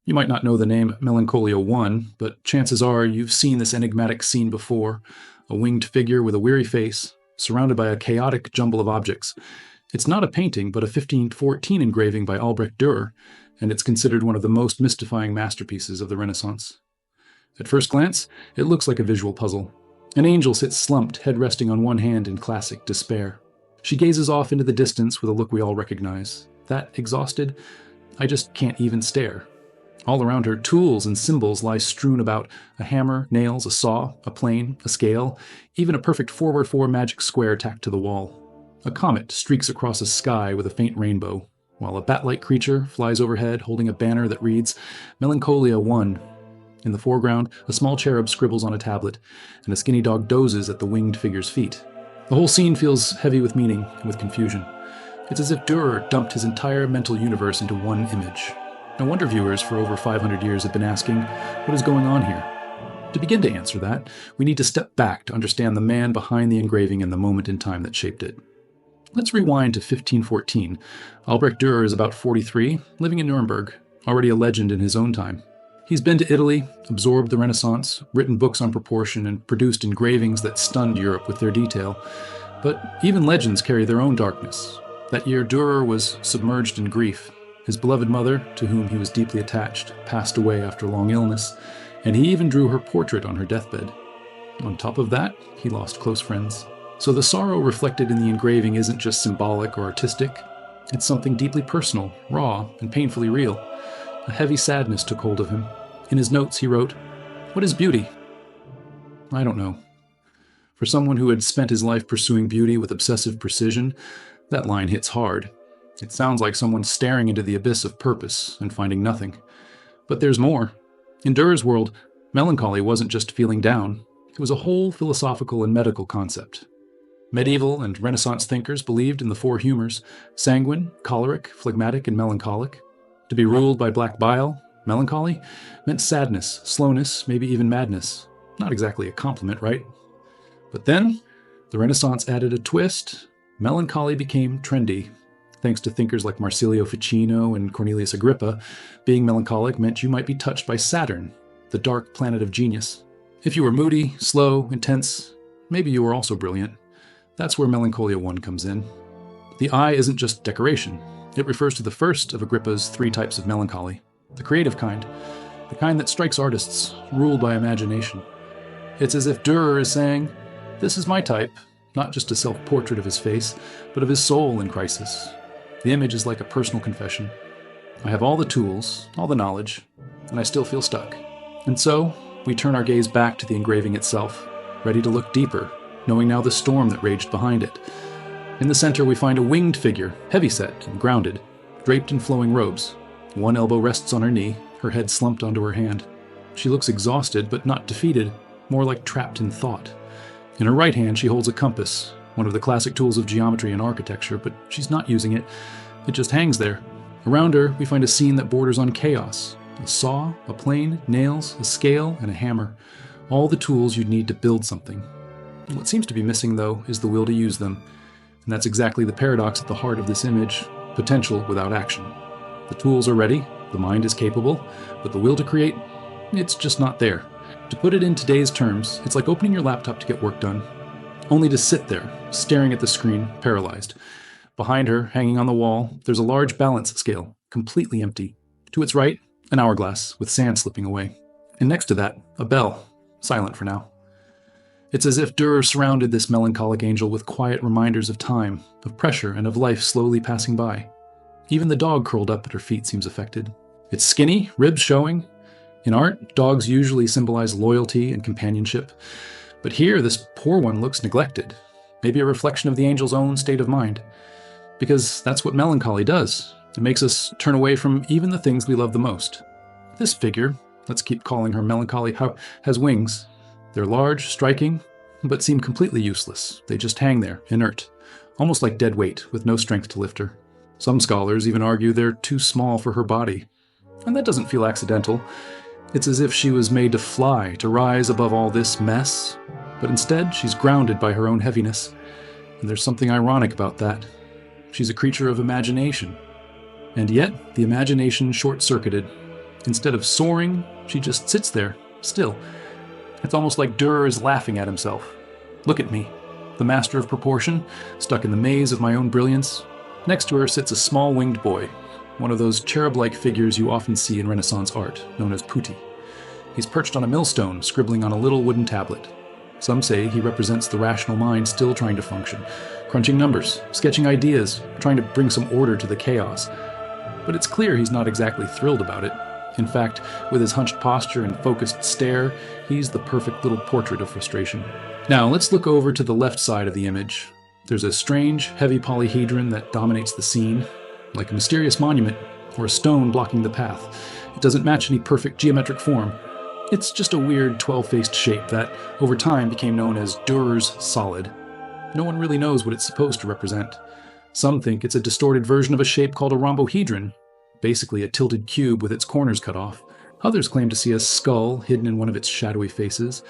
You might not know the name Melencolia I, but chances are you've seen this enigmatic scene before: a winged figure with a weary face, surrounded by a chaotic jumble of objects. It's not a painting, but a 1514 engraving by Albrecht Dürer, and it's considered one of the most mystifying masterpieces of the Renaissance. At first glance, it looks like a visual puzzle. An angel sits slumped, head resting on one hand in classic despair. She gazes off into the distance with a look we all recognize. That exhausted, I just can't even stare. All around her, tools and symbols lie strewn about: a hammer, nails, a saw, a plane, a scale, even a perfect 4x4 magic square tacked to the wall. A comet streaks across a sky with a faint rainbow, while a bat-like creature flies overhead holding a banner that reads Melencolia I. In the foreground, a small cherub scribbles on a tablet, and a skinny dog dozes at the winged figure's feet. The whole scene feels heavy with meaning and with confusion. It's as if Dürer dumped his entire mental universe into one image. No wonder viewers for over 500 years have been asking, what is going on here? To begin to answer that, we need to step back to understand the man behind the engraving and the moment in time that shaped it. Let's rewind to 1514. Albrecht Dürer is about 43, living in Nuremberg, already a legend in his own time. He's been to Italy, absorbed the Renaissance, written books on proportion, and produced engravings that stunned Europe with their detail. But even legends carry their own darkness. That year, Dürer was submerged in grief. His beloved mother, to whom he was deeply attached, passed away after long illness, and he even drew her portrait on her deathbed. On top of that, he lost close friends. So the sorrow reflected in the engraving isn't just symbolic or artistic. It's something deeply personal, raw, and painfully real. A heavy sadness took hold of him. In his notes, he wrote, "What is beauty? I don't know." For someone who had spent his life pursuing beauty with obsessive precision, that line hits hard. It sounds like someone staring into the abyss of purpose and finding nothing. But there's more. In Dürer's world, melancholy wasn't just feeling down. It was a whole philosophical and medical concept. Medieval and Renaissance thinkers believed in the four humors: sanguine, choleric, phlegmatic, and melancholic. To be ruled by black bile, melancholy, meant sadness, slowness, maybe even madness. Not exactly a compliment, right? But then, the Renaissance added a twist. Melancholy became trendy. Thanks to thinkers like Marsilio Ficino and Cornelius Agrippa, being melancholic meant you might be touched by Saturn, the dark planet of genius. If you were moody, slow, intense, maybe you were also brilliant. That's where Melancholia I comes in. The eye isn't just decoration. It refers to the first of Agrippa's three types of melancholy: the creative kind, the kind that strikes artists, ruled by imagination. It's as if Dürer is saying, this is my type, not just a self-portrait of his face, but of his soul in crisis. The image is like a personal confession. I have all the tools, all the knowledge, and I still feel stuck. And so, we turn our gaze back to the engraving itself, ready to look deeper, knowing now the storm that raged behind it. In the center, we find a winged figure, heavyset and grounded, draped in flowing robes. One elbow rests on her knee, her head slumped onto her hand. She looks exhausted, but not defeated, more like trapped in thought. In her right hand, she holds a compass, one of the classic tools of geometry and architecture, but she's not using it. It just hangs there. Around her, we find a scene that borders on chaos. A saw, a plane, nails, a scale, and a hammer. All the tools you'd need to build something. What seems to be missing, though, is the will to use them. And that's exactly the paradox at the heart of this image: potential without action. The tools are ready, the mind is capable, but the will to create, it's just not there. To put it in today's terms, it's like opening your laptop to get work done, only to sit there, staring at the screen, paralyzed. Behind her, hanging on the wall, there's a large balance scale, completely empty. To its right, an hourglass with sand slipping away. And next to that, a bell, silent for now. It's as if Dürer surrounded this melancholic angel with quiet reminders of time, of pressure, and of life slowly passing by. Even the dog curled up at her feet seems affected. It's skinny, ribs showing. In art, dogs usually symbolize loyalty and companionship. But here, this poor one looks neglected. Maybe a reflection of the angel's own state of mind. Because that's what melancholy does. It makes us turn away from even the things we love the most. This figure, let's keep calling her melancholy, has wings. They're large, striking, but seem completely useless. They just hang there, inert, almost like dead weight, with no strength to lift her. Some scholars even argue they're too small for her body. And that doesn't feel accidental. It's as if she was made to fly, to rise above all this mess. But instead, she's grounded by her own heaviness. And there's something ironic about that. She's a creature of imagination. And yet, the imagination short-circuited. Instead of soaring, she just sits there, still. It's almost like Dürer is laughing at himself. Look at me, the master of proportion, stuck in the maze of my own brilliance. Next to her sits a small winged boy, one of those cherub-like figures you often see in Renaissance art, known as putti. He's perched on a millstone, scribbling on a little wooden tablet. Some say he represents the rational mind still trying to function, crunching numbers, sketching ideas, trying to bring some order to the chaos. But it's clear he's not exactly thrilled about it. In fact, with his hunched posture and focused stare, he's the perfect little portrait of frustration. Now, let's look over to the left side of the image. There's a strange, heavy polyhedron that dominates the scene, like a mysterious monument or a stone blocking the path. It doesn't match any perfect geometric form. It's just a weird 12-faced shape that, over time, became known as Dürer's solid. No one really knows what it's supposed to represent. Some think it's a distorted version of a shape called a rhombohedron, basically a tilted cube with its corners cut off. Others claim to see a skull hidden in one of its shadowy faces,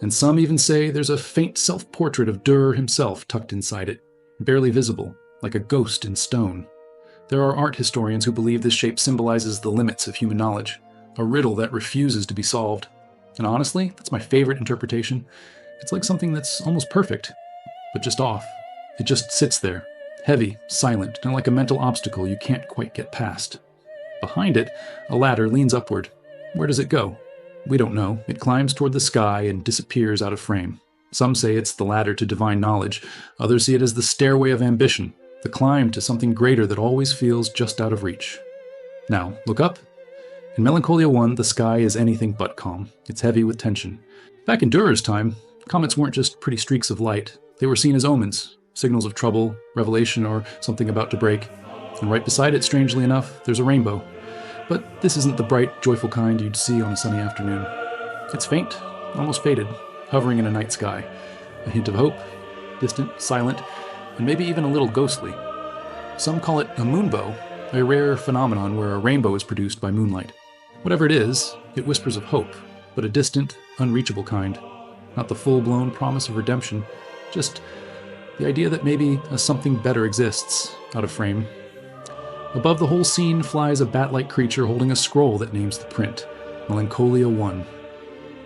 and some even say there's a faint self-portrait of Dürer himself tucked inside it, barely visible, like a ghost in stone. There are art historians who believe this shape symbolizes the limits of human knowledge, a riddle that refuses to be solved. And honestly, that's my favorite interpretation. It's like something that's almost perfect, but just off. It just sits there, heavy, silent, and like a mental obstacle you can't quite get past. Behind it, a ladder leans upward. Where does it go? We don't know. It climbs toward the sky and disappears out of frame. Some say it's the ladder to divine knowledge. Others see it as the stairway of ambition, the climb to something greater that always feels just out of reach. Now, look up. In Melancholia I, the sky is anything but calm. It's heavy with tension. Back in Dürer's time, comets weren't just pretty streaks of light. They were seen as omens, signals of trouble, revelation, or something about to break. And right beside it, strangely enough, there's a rainbow. But this isn't the bright, joyful kind you'd see on a sunny afternoon. It's faint, almost faded, hovering in a night sky. A hint of hope, distant, silent, and maybe even a little ghostly. Some call it a moonbow, a rare phenomenon where a rainbow is produced by moonlight. Whatever it is, it whispers of hope, but a distant, unreachable kind. Not the full-blown promise of redemption, just the idea that maybe a something better exists, out of frame. Above the whole scene flies a bat-like creature holding a scroll that names the print, Melencolia I.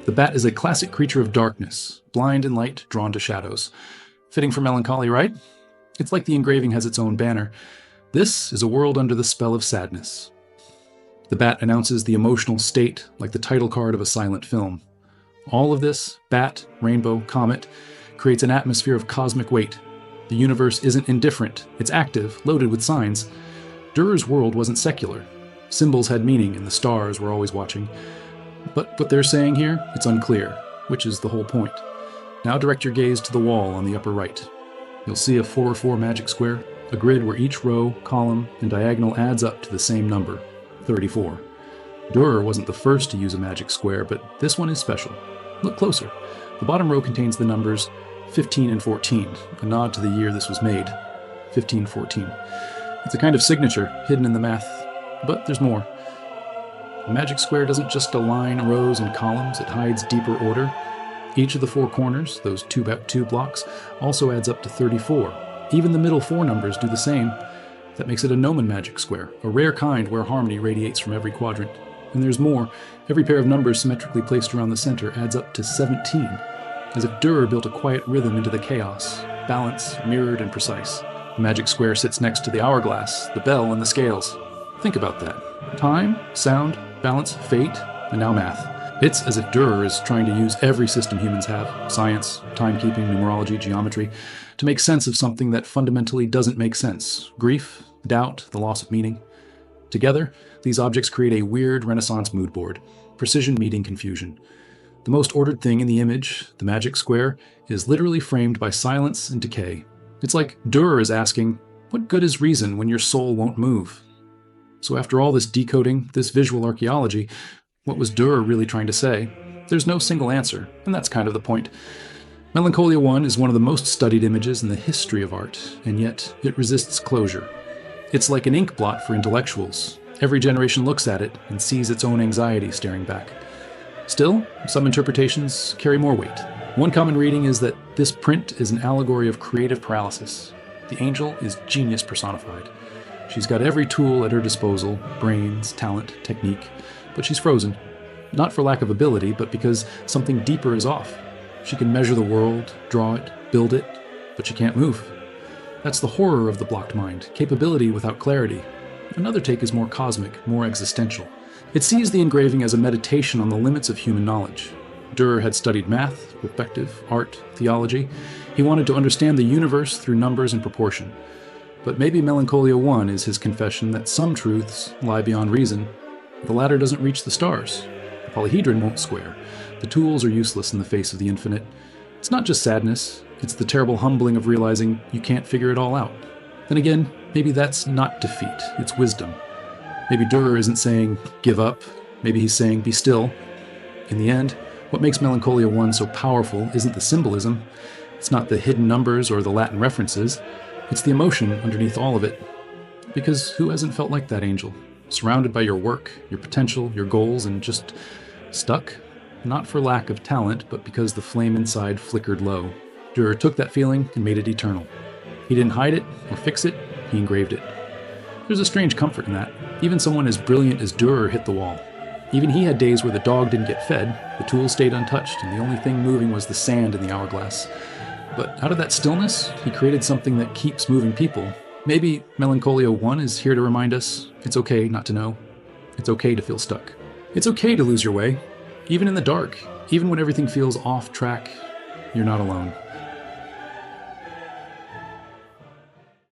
The bat is a classic creature of darkness, blind and light, drawn to shadows. Fitting for melancholy, right? It's like the engraving has its own banner. This is a world under the spell of sadness. The bat announces the emotional state like the title card of a silent film. All of this, bat, rainbow, comet, creates an atmosphere of cosmic weight. The universe isn't indifferent, it's active, loaded with signs. Dürer's world wasn't secular. Symbols had meaning and the stars were always watching. But what they're saying here, it's unclear, which is the whole point. Now direct your gaze to the wall on the upper right. You'll see a 4x4 magic square, a grid where each row, column, and diagonal adds up to the same number, 34. Dürer wasn't the first to use a magic square, but this one is special. Look closer. The bottom row contains the numbers 15 and 14, a nod to the year this was made, 1514. It's a kind of signature hidden in the math, but there's more. The magic square doesn't just align rows and columns, it hides deeper order. Each of the four corners, those 2x2 blocks, also adds up to 34. Even the middle four numbers do the same. That makes it a gnomon magic square, a rare kind where harmony radiates from every quadrant. And there's more. Every pair of numbers symmetrically placed around the center adds up to 17, as if Dürer built a quiet rhythm into the chaos, balanced, mirrored, and precise. The magic square sits next to the hourglass, the bell, and the scales. Think about that. Time, sound, balance, fate, and now math. It's as if Dürer is trying to use every system humans have, science, timekeeping, numerology, geometry, to make sense of something that fundamentally doesn't make sense. Grief, doubt, the loss of meaning. Together, these objects create a weird Renaissance mood board, precision meeting confusion. The most ordered thing in the image, the magic square, is literally framed by silence and decay. It's like Dürer is asking, what good is reason when your soul won't move? So after all this decoding, this visual archaeology, what was Dürer really trying to say? There's no single answer, and that's kind of the point. Melancholia I is one of the most studied images in the history of art, and yet it resists closure. It's like an ink blot for intellectuals. Every generation looks at it and sees its own anxiety staring back. Still, some interpretations carry more weight. One common reading is that this print is an allegory of creative paralysis. The angel is genius personified. She's got every tool at her disposal, brains, talent, technique, but she's frozen. Not for lack of ability, but because something deeper is off. She can measure the world, draw it, build it, but she can't move. That's the horror of the blocked mind, capability without clarity. Another take is more cosmic, more existential. It sees the engraving as a meditation on the limits of human knowledge. Dürer had studied math, perspective, art, theology. He wanted to understand the universe through numbers and proportion. But maybe Melancholia I is his confession that some truths lie beyond reason. The ladder doesn't reach the stars. The polyhedron won't square. The tools are useless in the face of the infinite. It's not just sadness, it's the terrible humbling of realizing you can't figure it all out. Then again, maybe that's not defeat, it's wisdom. Maybe Dürer isn't saying, give up. Maybe he's saying, be still. In the end, what makes Melancholia I so powerful isn't the symbolism. It's not the hidden numbers or the Latin references. It's the emotion underneath all of it. Because who hasn't felt like that, Angel? Surrounded by your work, your potential, your goals, and just stuck? Not for lack of talent, but because the flame inside flickered low. Dürer took that feeling and made it eternal. He didn't hide it or fix it, he engraved it. There's a strange comfort in that. Even someone as brilliant as Dürer hit the wall. Even he had days where the dog didn't get fed, the tools stayed untouched, and the only thing moving was the sand in the hourglass. But out of that stillness, he created something that keeps moving people. Maybe Melancholia I is here to remind us it's okay not to know. It's okay to feel stuck. It's okay to lose your way. Even in the dark, even when everything feels off track, you're not alone.